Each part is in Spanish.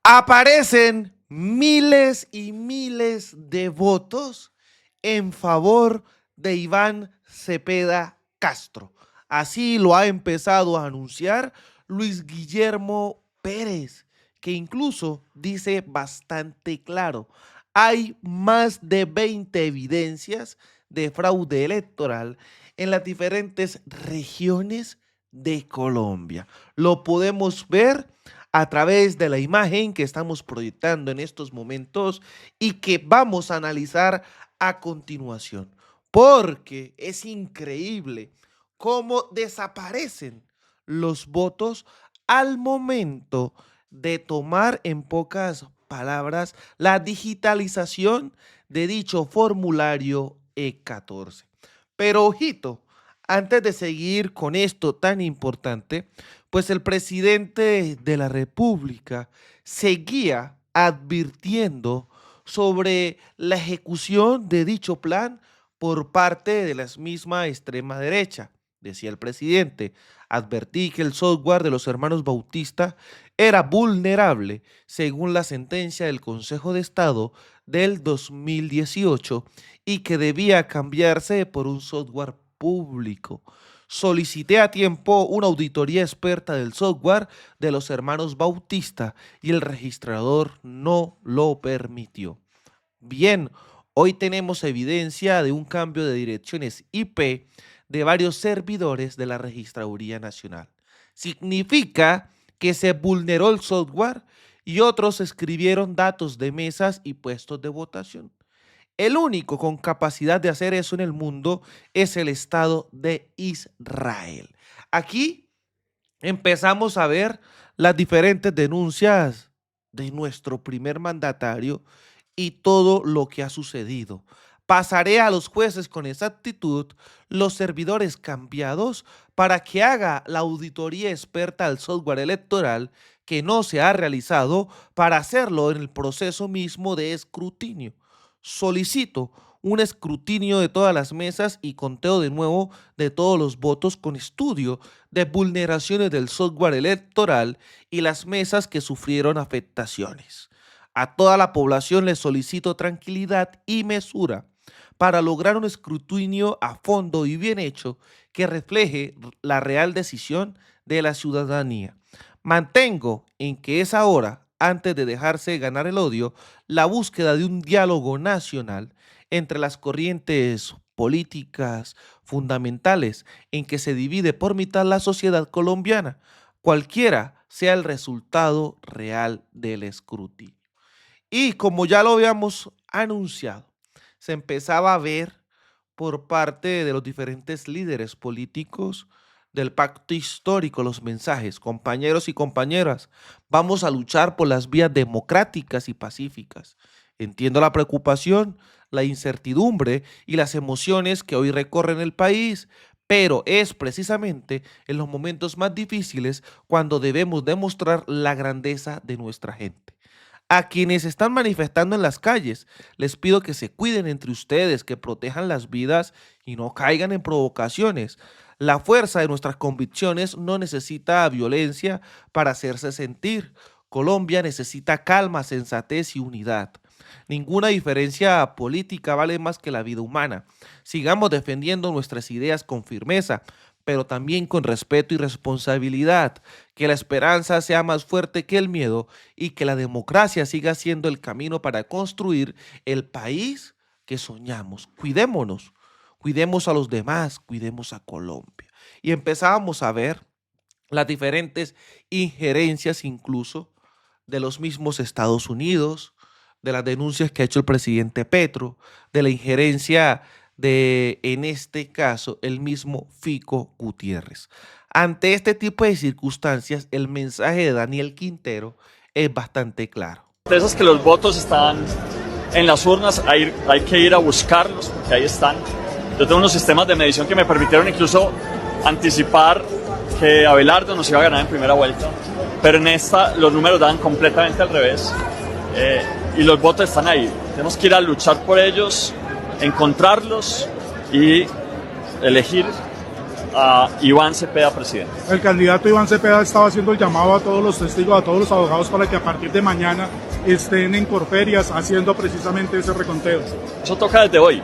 Aparecen miles y miles de votos en favor de Iván Cepeda Castro. Así lo ha empezado a anunciar Luis Guillermo Pérez, que incluso dice bastante claro: hay más de 20 evidencias de fraude electoral en las diferentes regiones de Colombia. Lo podemos ver a través de la imagen que estamos proyectando en estos momentos y que vamos a analizar a continuación, porque es increíble cómo desaparecen los votos al momento de tomar, en pocas palabras, la digitalización de dicho formulario E14. Pero ojito, antes de seguir con esto tan importante, pues el presidente de la República seguía advirtiendo sobre la ejecución de dicho plan por parte de la misma extrema derecha. Decía el presidente: advertí que el software de los hermanos Bautista era vulnerable según la sentencia del Consejo de Estado del 2018 y que debía cambiarse por un software público. Solicité a tiempo una auditoría experta del software de los hermanos Bautista y el registrador no lo permitió. Bien, hoy tenemos evidencia de un cambio de direcciones IP de varios servidores de la Registraduría Nacional. Significa que se vulneró el software y otros escribieron datos de mesas y puestos de votación. El único con capacidad de hacer eso en el mundo es el Estado de Israel. Aquí empezamos a ver las diferentes denuncias de nuestro primer mandatario y todo lo que ha sucedido. Pasaré a los jueces con exactitud los servidores cambiados para que haga la auditoría experta al software electoral que no se ha realizado para hacerlo en el proceso mismo de escrutinio. Solicito un escrutinio de todas las mesas y conteo de nuevo de todos los votos con estudio de vulneraciones del software electoral y las mesas que sufrieron afectaciones. A toda la población les solicito tranquilidad y mesura para lograr un escrutinio a fondo y bien hecho que refleje la real decisión de la ciudadanía. Mantengo en que es ahora, antes de dejarse ganar el odio, la búsqueda de un diálogo nacional entre las corrientes políticas fundamentales en que se divide por mitad la sociedad colombiana, cualquiera sea el resultado real del escrutinio. Y como ya lo habíamos anunciado, se empezaba a ver por parte de los diferentes líderes políticos del pacto histórico los mensajes: compañeros y compañeras, vamos a luchar por las vías democráticas y pacíficas. Entiendo la preocupación, la incertidumbre y las emociones que hoy recorren el país, pero es precisamente en los momentos más difíciles cuando debemos demostrar la grandeza de nuestra gente. A quienes están manifestando en las calles, les pido que se cuiden entre ustedes, que protejan las vidas y no caigan en provocaciones. La fuerza de nuestras convicciones no necesita violencia para hacerse sentir. Colombia necesita calma, sensatez y unidad. Ninguna diferencia política vale más que la vida humana. Sigamos defendiendo nuestras ideas con firmeza, pero también con respeto y responsabilidad. Que la esperanza sea más fuerte que el miedo y que la democracia siga siendo el camino para construir el país que soñamos. Cuidémonos, cuidemos a los demás, cuidemos a Colombia. Y empezábamos a ver las diferentes injerencias incluso de los mismos Estados Unidos, de las denuncias que ha hecho el presidente Petro, de la injerencia de, en este caso, el mismo Fico Gutiérrez. Ante este tipo de circunstancias, el mensaje de Daniel Quintero es bastante claro. De esas que los votos están en las urnas, hay que ir a buscarlos, porque ahí están. Yo tengo unos sistemas de medición que me permitieron incluso anticipar que Abelardo nos iba a ganar en primera vuelta, pero en esta los números dan completamente al revés, y los votos están ahí. Tenemos que ir a luchar por ellos, encontrarlos y elegir a Iván Cepeda presidente. El candidato Iván Cepeda estaba haciendo el llamado a todos los testigos, a todos los abogados para que a partir de mañana estén en Corferias haciendo precisamente ese reconteo. Eso toca desde hoy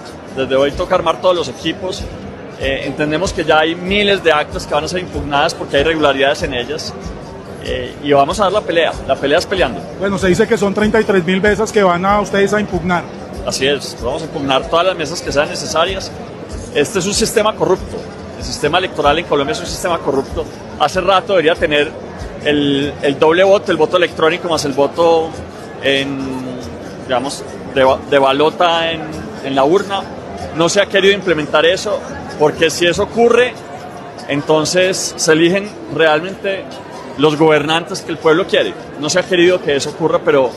toca armar todos los equipos. Entendemos que ya hay miles de actas que van a ser impugnadas porque hay irregularidades en ellas. Y vamos a dar la pelea es peleando. Bueno, se dice que son 33.000 mesas que van a ustedes a impugnar. Así es, vamos a impugnar todas las mesas que sean necesarias. Este es un sistema corrupto, el sistema electoral en Colombia es un sistema corrupto. Hace rato debería tener el doble voto, el voto electrónico más el voto de balota en la urna. No se ha querido implementar eso, porque si eso ocurre, entonces se eligen realmente los gobernantes que el pueblo quiere. No se ha querido que eso ocurra, pero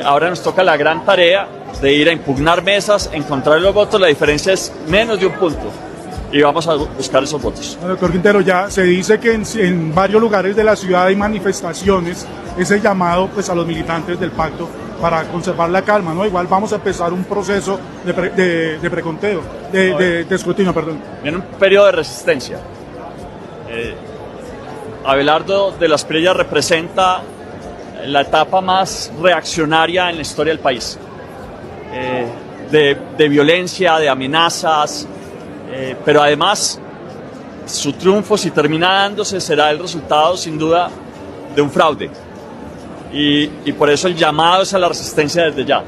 ahora nos toca la gran tarea de ir a impugnar mesas, encontrar los votos. La diferencia es menos de un punto y vamos a buscar esos votos. Bueno, doctor Quintero, ya se dice que en varios lugares de la ciudad hay manifestaciones, ese llamado pues a los militantes del pacto para conservar la calma, ¿no? Igual vamos a empezar un proceso de preconteo, de escrutinio, perdón. Viene un periodo de resistencia. Abelardo de las Espriella representa la etapa más reaccionaria en la historia del país, de violencia, de amenazas, pero además su triunfo, si termina dándose, será el resultado sin duda de un fraude y por eso el llamado es a la resistencia desde ya,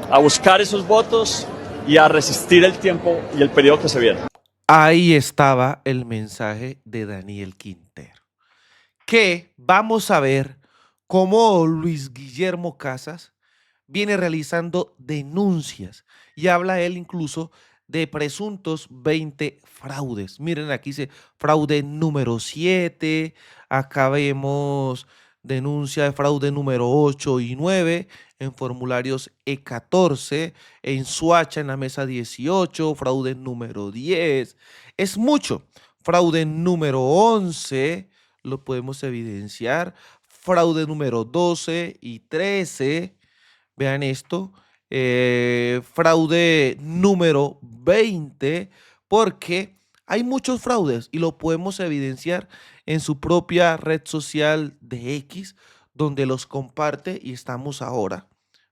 a buscar esos votos y a resistir el tiempo y el periodo que se viene. Ahí estaba el mensaje de Daniel Quintero, que vamos a ver cómo Luis Guillermo Casas viene realizando denuncias y habla él incluso de presuntos 20 fraudes. Miren, aquí dice fraude número 7, acá vemos denuncia de fraude número 8 y 9 en formularios E14, en Suacha en la mesa 18, fraude número 10, es mucho. Fraude número 11, lo podemos evidenciar, fraude número 12 y 13, vean esto, fraude número 20, porque hay muchos fraudes y lo podemos evidenciar en su propia red social de X, donde los comparte y estamos ahora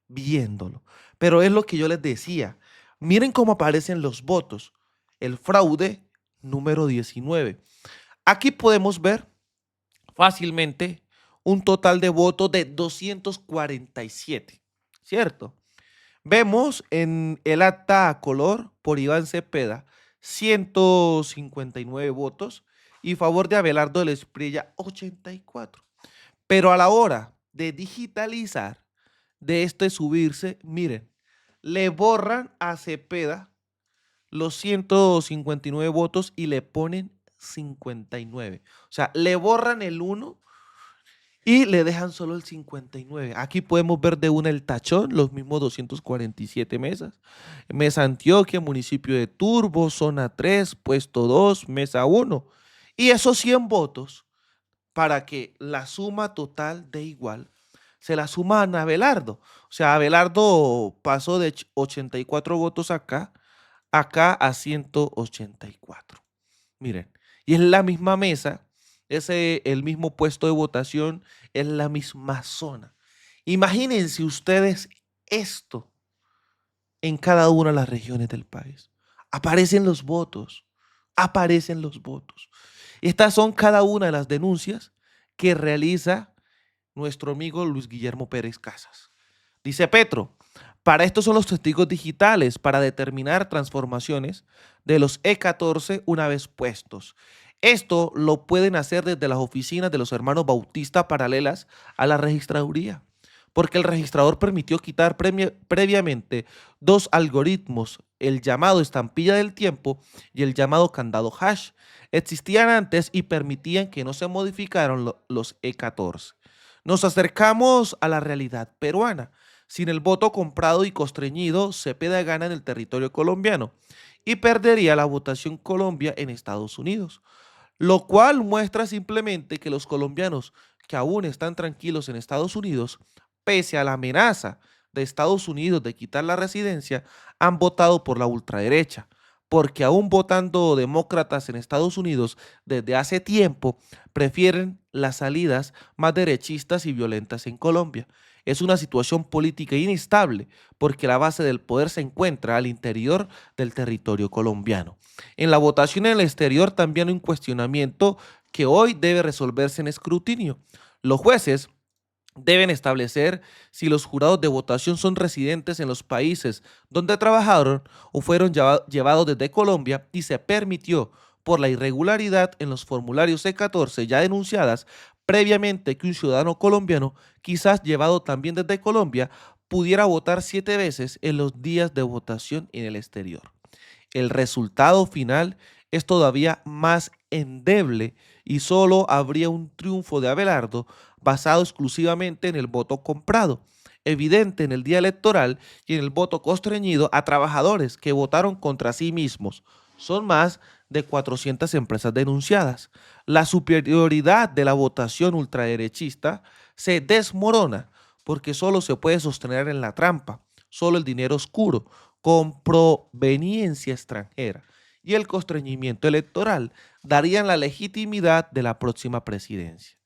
viéndolo. Pero es lo que yo les decía, miren cómo aparecen los votos, el fraude número 19. Aquí podemos ver fácilmente un total de votos de 247, ¿cierto? Vemos en el acta a color por Iván Cepeda 159 votos y favor de Abelardo de la Espriella 84. Pero a la hora de digitalizar, de esto de subirse, miren, le borran a Cepeda los 159 votos y le ponen 59. O sea, le borran el 1 y le dejan solo el 59. Aquí podemos ver de una el tachón, los mismos 247 mesas. Mesa Antioquia, municipio de Turbo, zona 3, puesto 2, mesa 1. Y esos 100 votos, para que la suma total dé igual, se la suman a Abelardo. O sea, Abelardo pasó de 84 votos acá a 184. Miren, y es la misma mesa, es el mismo puesto de votación, es la misma zona. Imagínense ustedes esto en cada una de las regiones del país. Aparecen los votos, aparecen los votos. Estas son cada una de las denuncias que realiza nuestro amigo Luis Guillermo Pérez Casas. Dice Petro, para esto son los testigos digitales, para determinar transformaciones de los E14 una vez puestos. Esto lo pueden hacer desde las oficinas de los hermanos Bautista paralelas a la registraduría, porque el registrador permitió quitar previamente dos algoritmos, el llamado estampilla del tiempo y el llamado candado hash. Existían antes y permitían que no se modificaran los E14. Nos acercamos a la realidad peruana. Sin el voto comprado y constreñido, Cepeda gana en el territorio colombiano y perdería la votación Colombia en Estados Unidos, lo cual muestra simplemente que los colombianos que aún están tranquilos en Estados Unidos, pese a la amenaza de Estados Unidos de quitar la residencia, han votado por la ultraderecha, porque aún votando demócratas en Estados Unidos desde hace tiempo, prefieren las salidas más derechistas y violentas en Colombia. Es una situación política inestable porque la base del poder se encuentra al interior del territorio colombiano. En la votación en el exterior también hay un cuestionamiento que hoy debe resolverse en escrutinio. Los jueces deben establecer si los jurados de votación son residentes en los países donde trabajaron o fueron llevados desde Colombia y se permitió por la irregularidad en los formularios C14 ya denunciadas previamente que un ciudadano colombiano, quizás llevado también desde Colombia, pudiera votar 7 veces en los días de votación en el exterior. El resultado final es todavía más endeble y solo habría un triunfo de Abelardo basado exclusivamente en el voto comprado, evidente en el día electoral y en el voto constreñido a trabajadores que votaron contra sí mismos. Son más de 400 empresas denunciadas. La superioridad de la votación ultraderechista se desmorona porque solo se puede sostener en la trampa, solo el dinero oscuro, con proveniencia extranjera y el constreñimiento electoral darían la legitimidad de la próxima presidencia.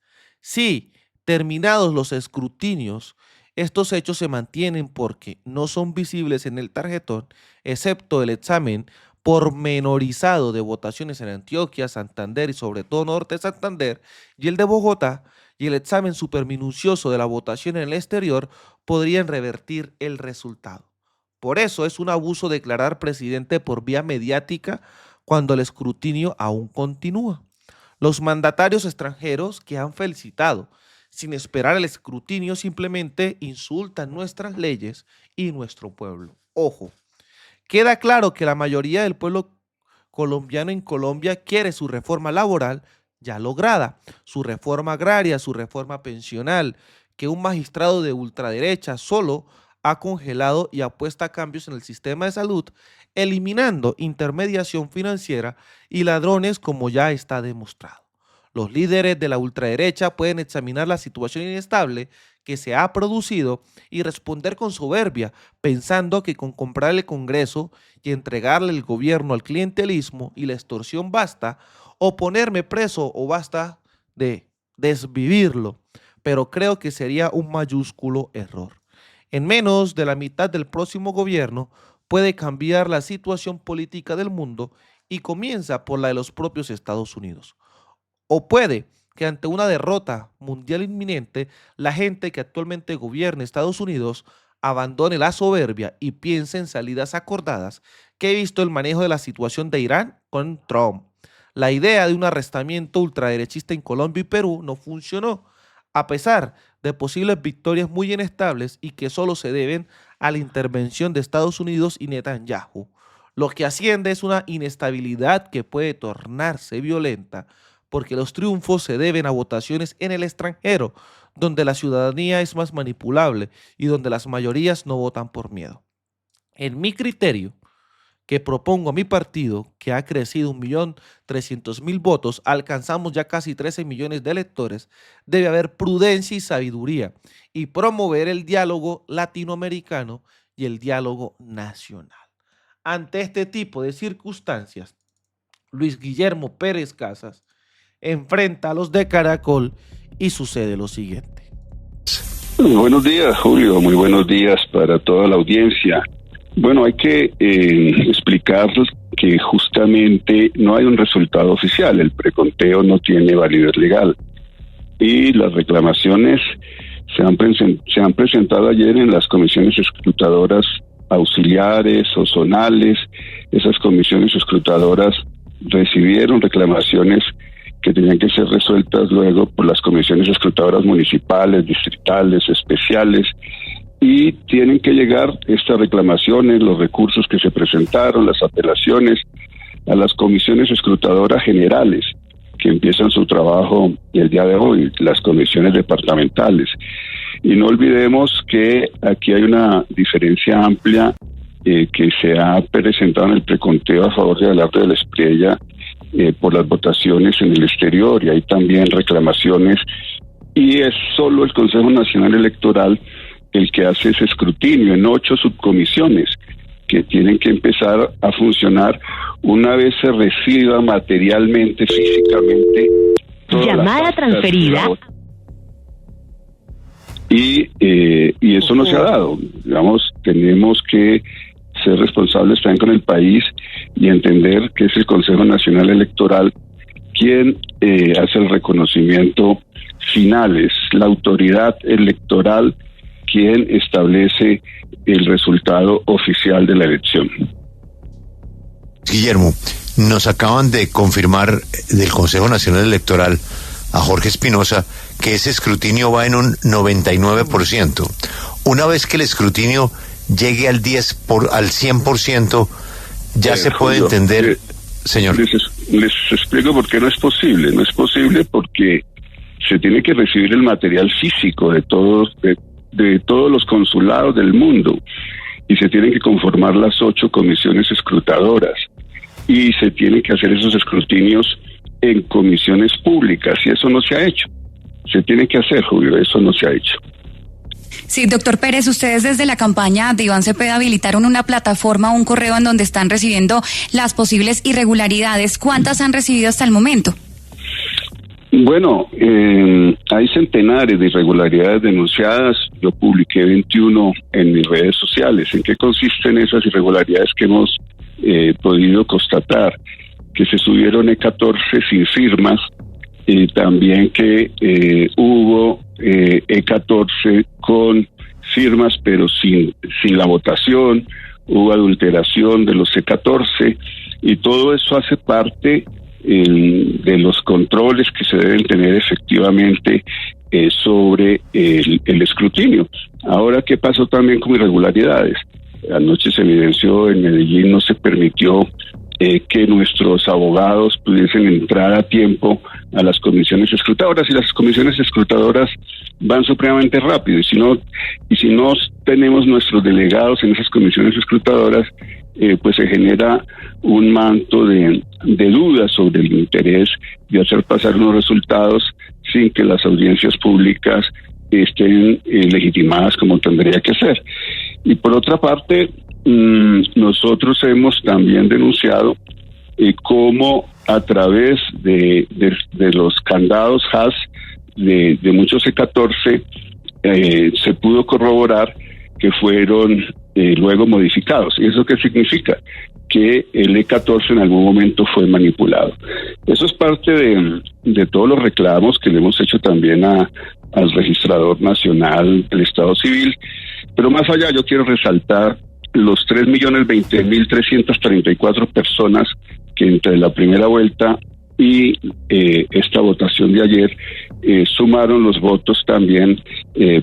Sí, terminados los escrutinios, estos hechos se mantienen porque no son visibles en el tarjetón, excepto el examen pormenorizado de votaciones en Antioquia, Santander y sobre todo Norte de Santander y el de Bogotá, y el examen superminucioso de la votación en el exterior podrían revertir el resultado. Por eso es un abuso declarar presidente por vía mediática cuando el escrutinio aún continúa. Los mandatarios extranjeros que han felicitado sin esperar el escrutinio simplemente insultan nuestras leyes y nuestro pueblo. Ojo, queda claro que la mayoría del pueblo colombiano en Colombia quiere su reforma laboral ya lograda, su reforma agraria, su reforma pensional, que un magistrado de ultraderecha solo ha congelado y apuesta a cambios en el sistema de salud, eliminando intermediación financiera y ladrones como ya está demostrado. Los líderes de la ultraderecha pueden examinar la situación inestable que se ha producido y responder con soberbia, pensando que con comprar el Congreso y entregarle el gobierno al clientelismo y la extorsión basta, o ponerme preso o basta de desvivirlo. Pero creo que sería un mayúsculo error. En menos de la mitad del próximo gobierno puede cambiar la situación política del mundo y comienza por la de los propios Estados Unidos. O puede que ante una derrota mundial inminente, la gente que actualmente gobierna Estados Unidos abandone la soberbia y piense en salidas acordadas, que he visto el manejo de la situación de Irán con Trump. La idea de un arrestamiento ultraderechista en Colombia y Perú no funcionó, a pesar de posibles victorias muy inestables y que solo se deben a la intervención de Estados Unidos y Netanyahu. Lo que asciende es una inestabilidad que puede tornarse violenta, porque los triunfos se deben a votaciones en el extranjero, donde la ciudadanía es más manipulable y donde las mayorías no votan por miedo. En mi criterio, que propongo a mi partido, que ha crecido 1.300.000 votos, alcanzamos ya casi 13 millones de electores, debe haber prudencia y sabiduría y promover el diálogo latinoamericano y el diálogo nacional. Ante este tipo de circunstancias, Luis Guillermo Pérez Casas enfrenta a los de Caracol y sucede lo siguiente. Muy buenos días, Julio. Muy buenos días para toda la audiencia. Bueno, hay que explicar que justamente no hay un resultado oficial. El preconteo no tiene validez legal. Y las reclamaciones se han presentado ayer en las comisiones escrutadoras auxiliares o zonales. Esas comisiones escrutadoras recibieron reclamaciones que tenían que ser resueltas luego por las comisiones escrutadoras municipales, distritales, especiales, y tienen que llegar estas reclamaciones, los recursos que se presentaron, las apelaciones, a las comisiones escrutadoras generales, que empiezan su trabajo el día de hoy, las comisiones departamentales. Y no olvidemos que aquí hay una diferencia amplia que se ha presentado en el preconteo a favor de Abelardo de la Espriella por las votaciones en el exterior, y hay también reclamaciones, y es solo el Consejo Nacional Electoral el que hace ese escrutinio en 8 subcomisiones que tienen que empezar a funcionar una vez se reciba materialmente, físicamente. Llamada transferida. Y eso no se ha dado. Digamos, tenemos que ser responsables también con el país y entender que es el Consejo Nacional Electoral quien hace el reconocimiento final, es la autoridad electoral quien establece el resultado oficial de la elección. Guillermo, nos acaban de confirmar del Consejo Nacional Electoral a Jorge Espinosa que ese escrutinio va en un 99%. Una vez que el escrutinio llegue al 100%, ya se puede Julio, entender, señor. Les explico por qué no es posible. No es posible porque se tiene que recibir el material físico de todos los consulados del mundo y se tienen que conformar las 8 comisiones escrutadoras y se tienen que hacer esos escrutinios en comisiones públicas y eso no se ha hecho. Se tiene que hacer, Julio, eso no se ha hecho. Sí, doctor Pérez, ustedes desde la campaña de Iván Cepeda habilitaron una plataforma, un correo en donde están recibiendo las posibles irregularidades. ¿Cuántas han recibido hasta el momento? Bueno, hay centenares de irregularidades denunciadas. Yo publiqué 21 en mis redes sociales. ¿En qué consisten esas irregularidades que hemos podido constatar? Que se subieron E14 sin firmas, y también que hubo E14 con firmas pero sin la votación, hubo adulteración de los E14 y todo eso hace parte de los controles que se deben tener efectivamente sobre el escrutinio. Ahora, ¿qué pasó también con irregularidades? Anoche se evidenció en Medellín, no se permitió que nuestros abogados pudiesen entrar a tiempo a las comisiones escrutadoras y las comisiones escrutadoras van supremamente rápido y si no tenemos nuestros delegados en esas comisiones escrutadoras pues se genera un manto de dudas sobre el interés de hacer pasar unos resultados sin que las audiencias públicas estén legitimadas como tendría que ser. Y por otra parte, nosotros hemos también denunciado cómo a través de los candados hash de muchos E14 se pudo corroborar que fueron luego modificados. ¿Y eso qué significa? Que el E14 en algún momento fue manipulado. Eso es parte de todos los reclamos que le hemos hecho también al registrador nacional del Estado Civil. Pero más allá, yo quiero resaltar los 3.020.334 personas que entre la primera vuelta y esta votación de ayer sumaron los votos también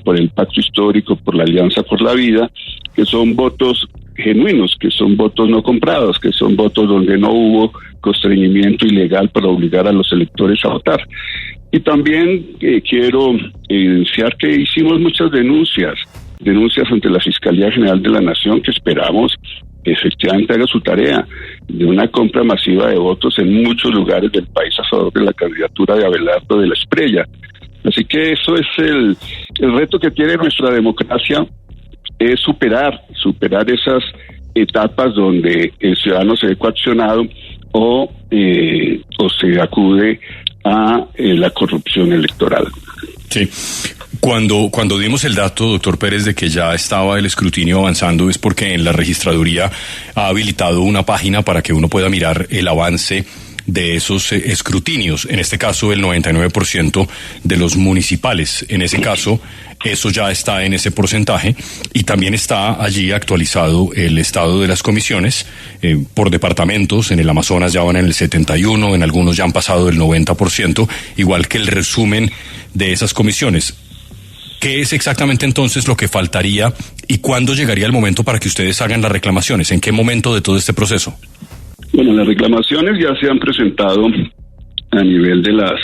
por el Pacto Histórico, por la Alianza por la Vida, que son votos genuinos, que son votos no comprados, que son votos donde no hubo constreñimiento ilegal para obligar a los electores a votar. Y también quiero evidenciar que hicimos muchas denuncias ante la Fiscalía General de la Nación, que esperamos efectivamente haga su tarea de una compra masiva de votos en muchos lugares del país a favor de la candidatura de Abelardo de la Espriella. Así que eso es el reto que tiene nuestra democracia, es superar esas etapas donde el ciudadano se ve coaccionado o se acude a la corrupción electoral. Sí. Cuando dimos el dato, doctor Pérez, de que ya estaba el escrutinio avanzando, es porque en la registraduría ha habilitado una página para que uno pueda mirar el avance de esos escrutinios. En este caso, el 99% de los municipales. En ese caso, eso ya está en ese porcentaje y también está allí actualizado el estado de las comisiones por departamentos. En el Amazonas ya van en el 71%, en algunos ya han pasado el 90%, igual que el resumen de esas comisiones. ¿Qué es exactamente entonces lo que faltaría y cuándo llegaría el momento para que ustedes hagan las reclamaciones? ¿En qué momento de todo este proceso? Bueno, las reclamaciones ya se han presentado a nivel de las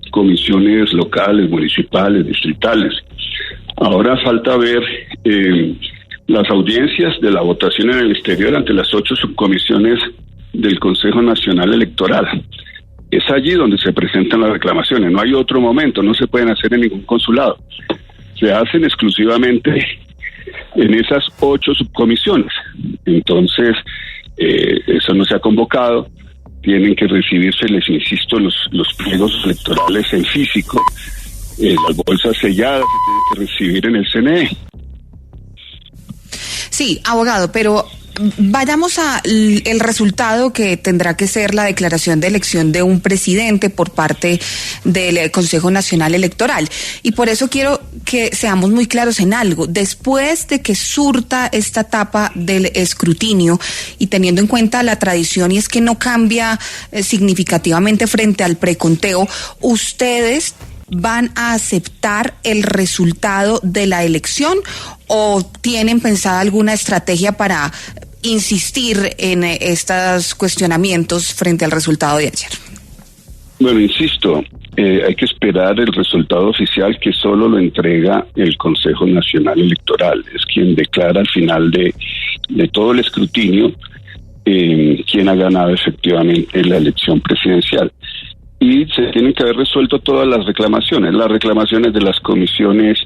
comisiones locales, municipales, distritales. Ahora falta ver las audiencias de la votación en el exterior ante las 8 subcomisiones del Consejo Nacional Electoral. Es allí donde se presentan las reclamaciones, no hay otro momento, no se pueden hacer en ningún consulado. Se hacen exclusivamente en esas 8 subcomisiones. Entonces, eso no se ha convocado. Tienen que recibirse, les insisto, los pliegos electorales en físico. Las bolsas selladas se tienen que recibir en el CNE. Sí, abogado, pero vayamos a el resultado que tendrá que ser la declaración de elección de un presidente por parte del Consejo Nacional Electoral. Y por eso quiero que seamos muy claros en algo. Después de que surta esta etapa del escrutinio y teniendo en cuenta la tradición, y es que no cambia significativamente frente al preconteo, ¿ustedes van a aceptar el resultado de la elección o tienen pensada alguna estrategia para insistir en estos cuestionamientos frente al resultado de ayer? Bueno, insisto, hay que esperar el resultado oficial, que solo lo entrega el Consejo Nacional Electoral. Es quien declara al final de todo el escrutinio quién ha ganado efectivamente la elección presidencial. Y se tienen que haber resuelto todas las reclamaciones de las comisiones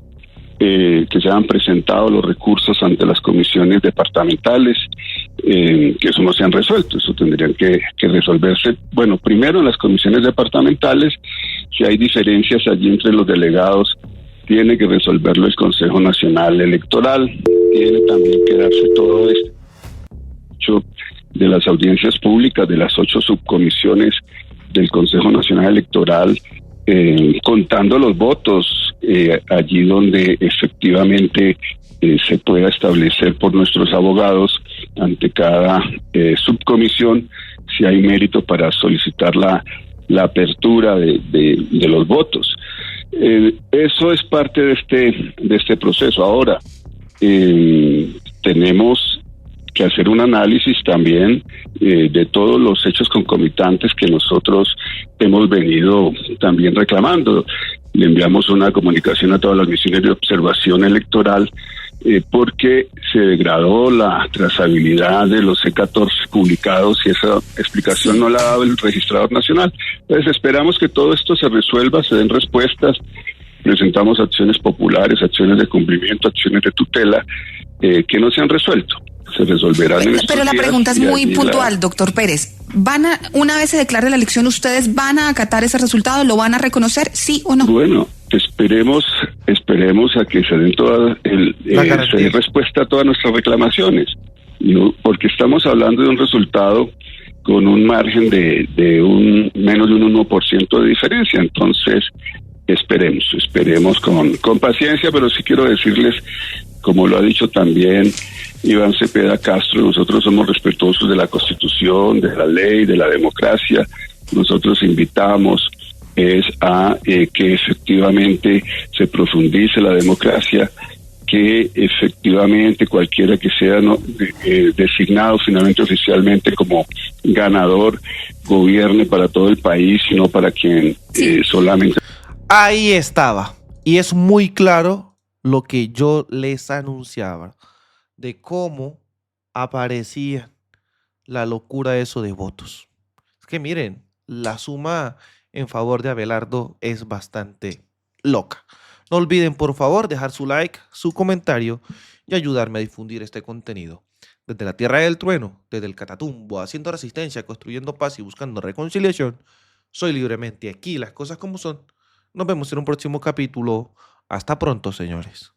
que se han presentado, los recursos ante las comisiones departamentales, que eso no se han resuelto, eso tendrían que resolverse. Bueno, primero en las comisiones departamentales, si hay diferencias allí entre los delegados, tiene que resolverlo el Consejo Nacional Electoral, tiene también que darse todo esto de las audiencias públicas de las 8 subcomisiones del Consejo Nacional Electoral, contando los votos allí donde efectivamente se pueda establecer por nuestros abogados ante cada subcomisión si hay mérito para solicitar la apertura de los votos. Eso es parte de este proceso. Ahora, tenemos que hacer un análisis también de todos los hechos concomitantes que nosotros hemos venido también reclamando. Le enviamos una comunicación a todas las misiones de observación electoral porque se degradó la trazabilidad de los C14 publicados y esa explicación no la ha dado el registrador nacional. Entonces esperamos que todo esto se resuelva, se den respuestas. Presentamos acciones populares, acciones de cumplimiento, acciones de tutela que no se han resuelto. Se resolverán en estos Pero la días, pregunta es muy puntual, la... doctor Pérez. Una vez se declare la elección, ¿ustedes van a acatar ese resultado? ¿Lo van a reconocer, sí o no? Bueno, esperemos a que se den se dé respuesta a todas nuestras reclamaciones, ¿no? Porque estamos hablando de un resultado con un margen de menos de un 1% de diferencia. Entonces, esperemos con paciencia, pero sí quiero decirles, como lo ha dicho también Iván Cepeda Castro, nosotros somos respetuosos de la Constitución, de la ley, de la democracia. Nosotros invitamos a que efectivamente se profundice la democracia, que efectivamente cualquiera que sea designado finalmente oficialmente como ganador gobierne para todo el país y no para quien solamente... Ahí estaba. Y es muy claro lo que yo les anunciaba de cómo aparecía la locura de eso de votos. Es que miren, la suma en favor de Abelardo es bastante loca. No olviden, por favor, dejar su like, su comentario y ayudarme a difundir este contenido. Desde la Tierra del Trueno, desde el Catatumbo, haciendo resistencia, construyendo paz y buscando reconciliación, soy Libremente aquí, las cosas como son. Nos vemos en un próximo capítulo. Hasta pronto, señores.